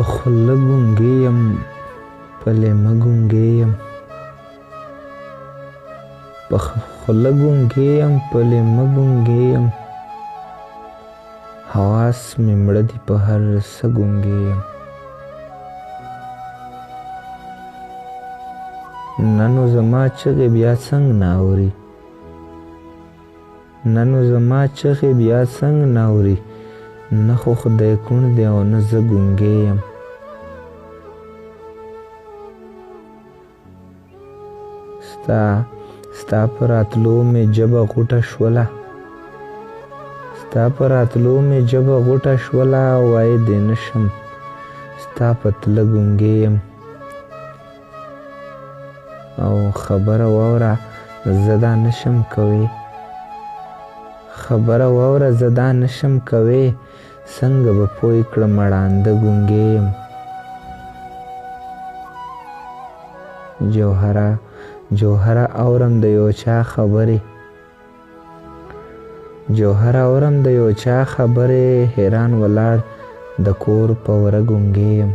په خوله ګونګی یم په لیمه ګونګی یم په خوله ګونګی یم په لیمه ګونګی یم حواس مې مړه دي په هر څه ګونګی یم نه نو زما چغې بیا څنګ نه اوري نه نو زما چغې بیا څنګ نه اوري نه خو خدای کوڼ دی او نه زه ګونګی یم ستا په راتلو مې ژبه غوټه شوله ستا په راتلو مې ژبه غوټه شوله وایې دې نه شم ستا په تله ګونګی یم او خبره واوره زه دا نشم کوی خبره واوره زه دا نشم کوی څنګه به پوی کړم ړانده ګونګی یم جوهره اورم د یو چا خبرې جوهره اورم د یو چا خبرې حیران ولاړ د کور په وره ګونګی یم